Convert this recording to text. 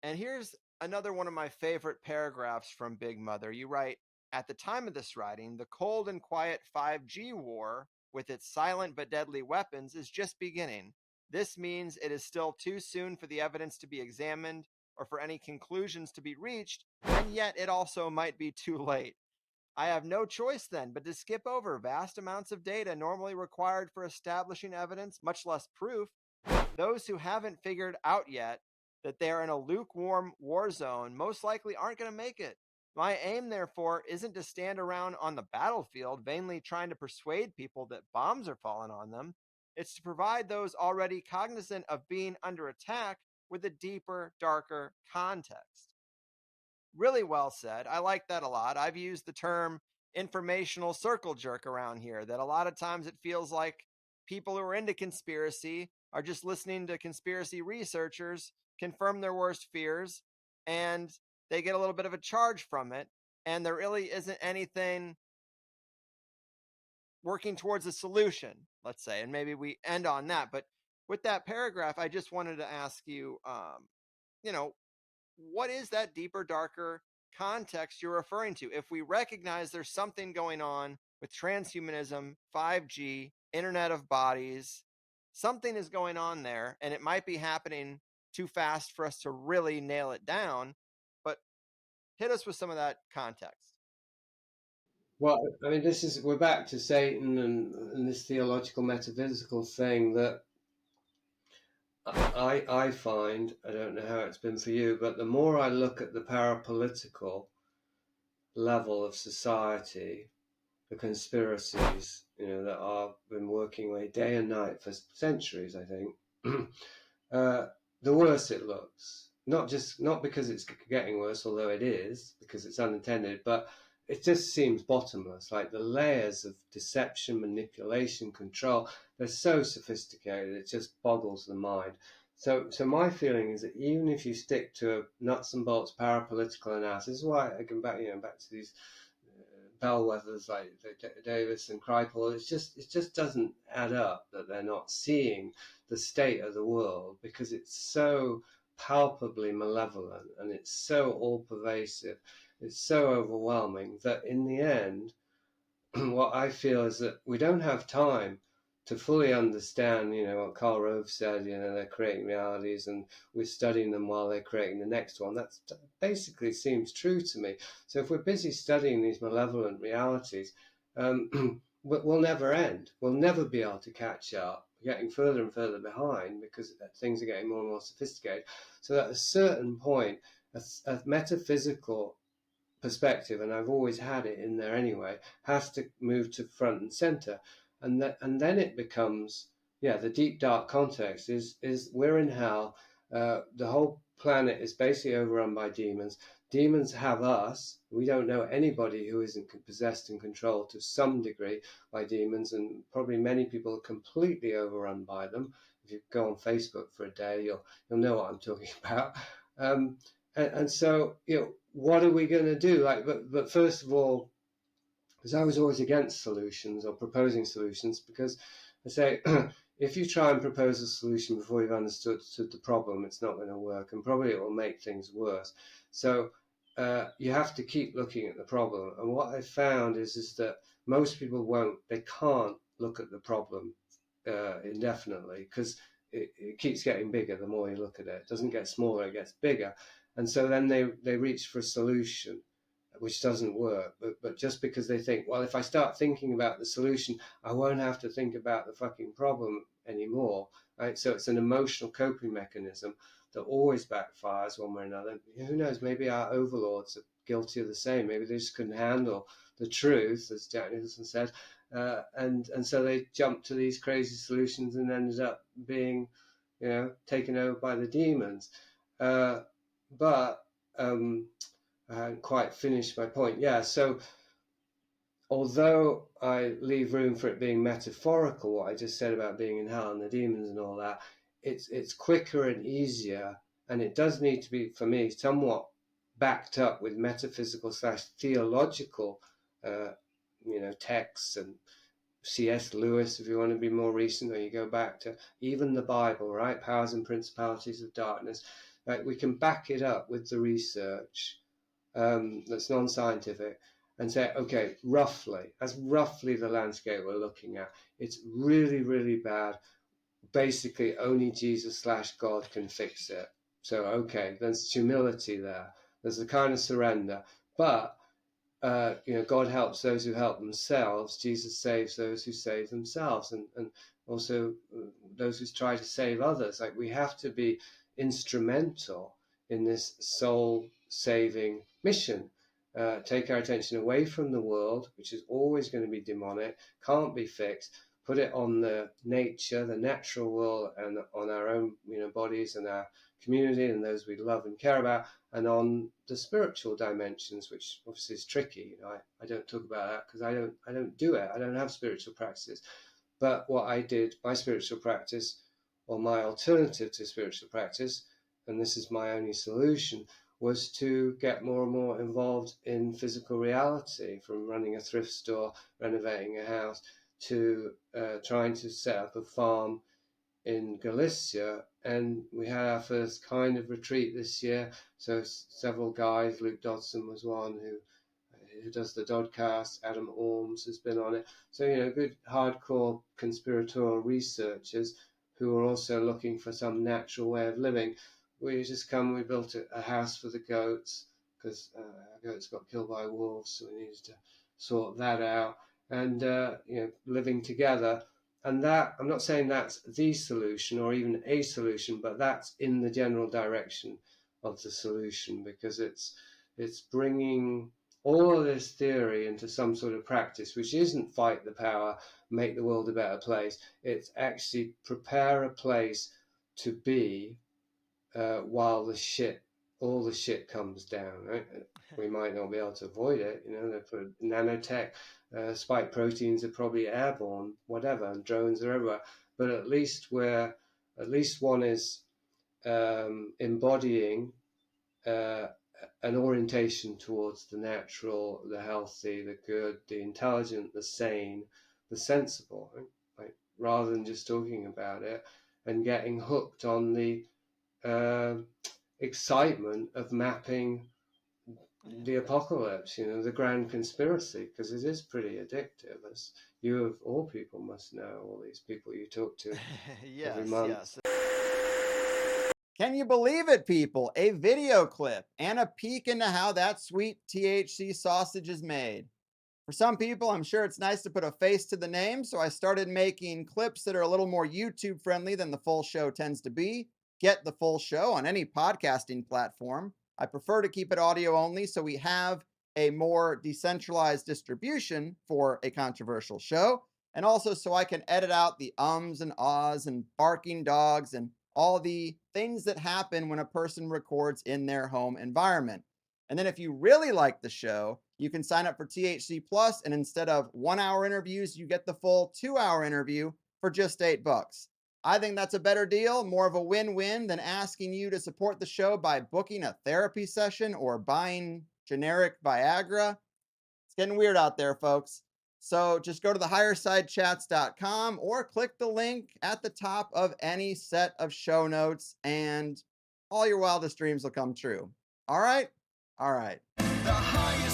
And here's another one of my favorite paragraphs from Big Mother. You write, at the time of this writing, the cold and quiet 5G war, with its silent but deadly weapons, is just beginning. This means it is still too soon for the evidence to be examined or for any conclusions to be reached, and yet it also might be too late. I have no choice then but to skip over vast amounts of data normally required for establishing evidence, much less proof. Those who haven't figured out yet that they are in a lukewarm war zone most likely aren't going to make it. My aim, therefore, isn't to stand around on the battlefield vainly trying to persuade people that bombs are falling on them. It's to provide those already cognizant of being under attack with a deeper, darker context. Really well said. I like that a lot. I've used the term informational circle jerk around here, that a lot of times it feels like people who are into conspiracy are just listening to conspiracy researchers confirm their worst fears, and they get a little bit of a charge from it. And there really isn't anything working towards a solution, let's say. And maybe we end on that. But with that paragraph, I just wanted to ask you, you know, what is that deeper, darker context you're referring to? If we recognize there's something going on with transhumanism, 5G, Internet of Bodies, something is going on there, and it might be happening too fast for us to really nail it down. But hit us with some of that context. Well, I mean, we're back to Satan and this theological metaphysical thing that I find, I don't know how it's been for you, but the more I look at the parapolitical level of society, the conspiracies, that have been working away day and night for centuries, I think, the worse it looks. Not because it's getting worse, although it is, because it's unintended, but it just seems bottomless. Like the layers of deception, manipulation, control, they're so sophisticated, it just boggles the mind. So my feeling is that even if you stick to a nuts and bolts parapolitical analysis, this is why I come back, back to these bellwethers like Davis and Kripal. It just doesn't add up that they're not seeing the state of the world, because it's so palpably malevolent and it's so all pervasive, it's so overwhelming that in the end, what I feel is that we don't have time to fully understand, what Karl Rove said, they're creating realities and we're studying them while they're creating the next one. That basically seems true to me. So if we're busy studying these malevolent realities, we'll never end. We'll never be able to catch up. We're getting further and further behind because things are getting more and more sophisticated. So at a certain point, a metaphysical perspective, and I've always had it in there anyway, has to move to front and center, and then it becomes, the deep dark context is we're in hell. The whole planet is basically overrun by demons. Demons have us. We don't know anybody who isn't possessed and controlled to some degree by demons, and probably many people are completely overrun by them. If you go on Facebook for a day, you'll know what I'm talking about. And so, what are we going to do? But first of all, because I was always against solutions or proposing solutions, because I say, if you try and propose a solution before you've understood the problem, it's not going to work, and probably it will make things worse. So you have to keep looking at the problem. And what I found is that most people they can't look at the problem indefinitely, because it keeps getting bigger the more you look at it. It doesn't get smaller, it gets bigger. And so then they reach for a solution which doesn't work, but just because they think, well, if I start thinking about the solution, I won't have to think about the fucking problem anymore, right? So it's an emotional coping mechanism that always backfires one way or another. Who knows, maybe our overlords are guilty of the same. Maybe they just couldn't handle the truth, as Jack Nicholson said, and so they jumped to these crazy solutions and ended up being, taken over by the demons. But I hadn't quite finished my point. Yeah, so although I leave room for it being metaphorical, what I just said about being in hell and the demons and all that, it's quicker and easier, and it does need to be, for me, somewhat backed up with metaphysical / theological, texts, and C.S. Lewis, if you want to be more recent, or you go back to even the Bible, right? Powers and principalities of darkness. Like, we can back it up with the research that's non-scientific and say, okay, that's roughly the landscape we're looking at. It's really, really bad. Basically, only Jesus/God can fix it. So, okay, there's humility there. There's a kind of surrender. But God helps those who help themselves. Jesus saves those who save themselves, and also those who try to save others. Like, we have to be instrumental in this soul-saving mission. Take our attention away from the world, which is always going to be demonic, can't be fixed. Put it on the nature, the natural world, and on our own, bodies and our community and those we love and care about, and on the spiritual dimensions, which obviously is tricky. I don't talk about that because I don't do it. I don't have spiritual practices. But what I did, my spiritual practice, or my alternative to spiritual practice, and this is my only solution, was to get more and more involved in physical reality, from running a thrift store, renovating a house, to trying to set up a farm in Galicia. And we had our first kind of retreat this year. So several guys, Luke Dodson was one who does the Dodcast, Adam Orms has been on it. So, good hardcore conspiratorial researchers who are also looking for some natural way of living. We built a house for the goats because our goats got killed by wolves, so we needed to sort that out. And, living together. And that, I'm not saying that's the solution or even a solution, but that's in the general direction of the solution, because it's bringing all of this theory into some sort of practice, which isn't fight the power, make the world a better place. It's actually prepare a place to be while all the shit comes down, right? We might not be able to avoid it. They put nanotech, spike proteins are probably airborne, whatever, and drones are everywhere. But at least one is embodying an orientation towards the natural, the healthy, the good, the intelligent, the sane, the sensible, right? Like, rather than just talking about it and getting hooked on the excitement of mapping the apocalypse, the grand conspiracy, because it is pretty addictive, as you of all people must know, all these people you talk to every month. Yes. Can you believe it, people? A video clip and a peek into how that sweet THC sausage is made. For some people, I'm sure it's nice to put a face to the name, so I started making clips that are a little more YouTube friendly than the full show tends to be. Get the full show on any podcasting platform. I prefer to keep it audio only, so we have a more decentralized distribution for a controversial show, and also so I can edit out the ums and ahs and barking dogs and all the things that happen when a person records in their home environment. And then if you really like the show, you can sign up for THC Plus, and instead of 1 hour interviews, you get the full 2 hour interview for just $8. I think that's a better deal, more of a win-win than asking you to support the show by booking a therapy session or buying generic Viagra. It's getting weird out there, folks. So just go to the highersidechats.com or click the link at the top of any set of show notes, and all your wildest dreams will come true. All right? All right. The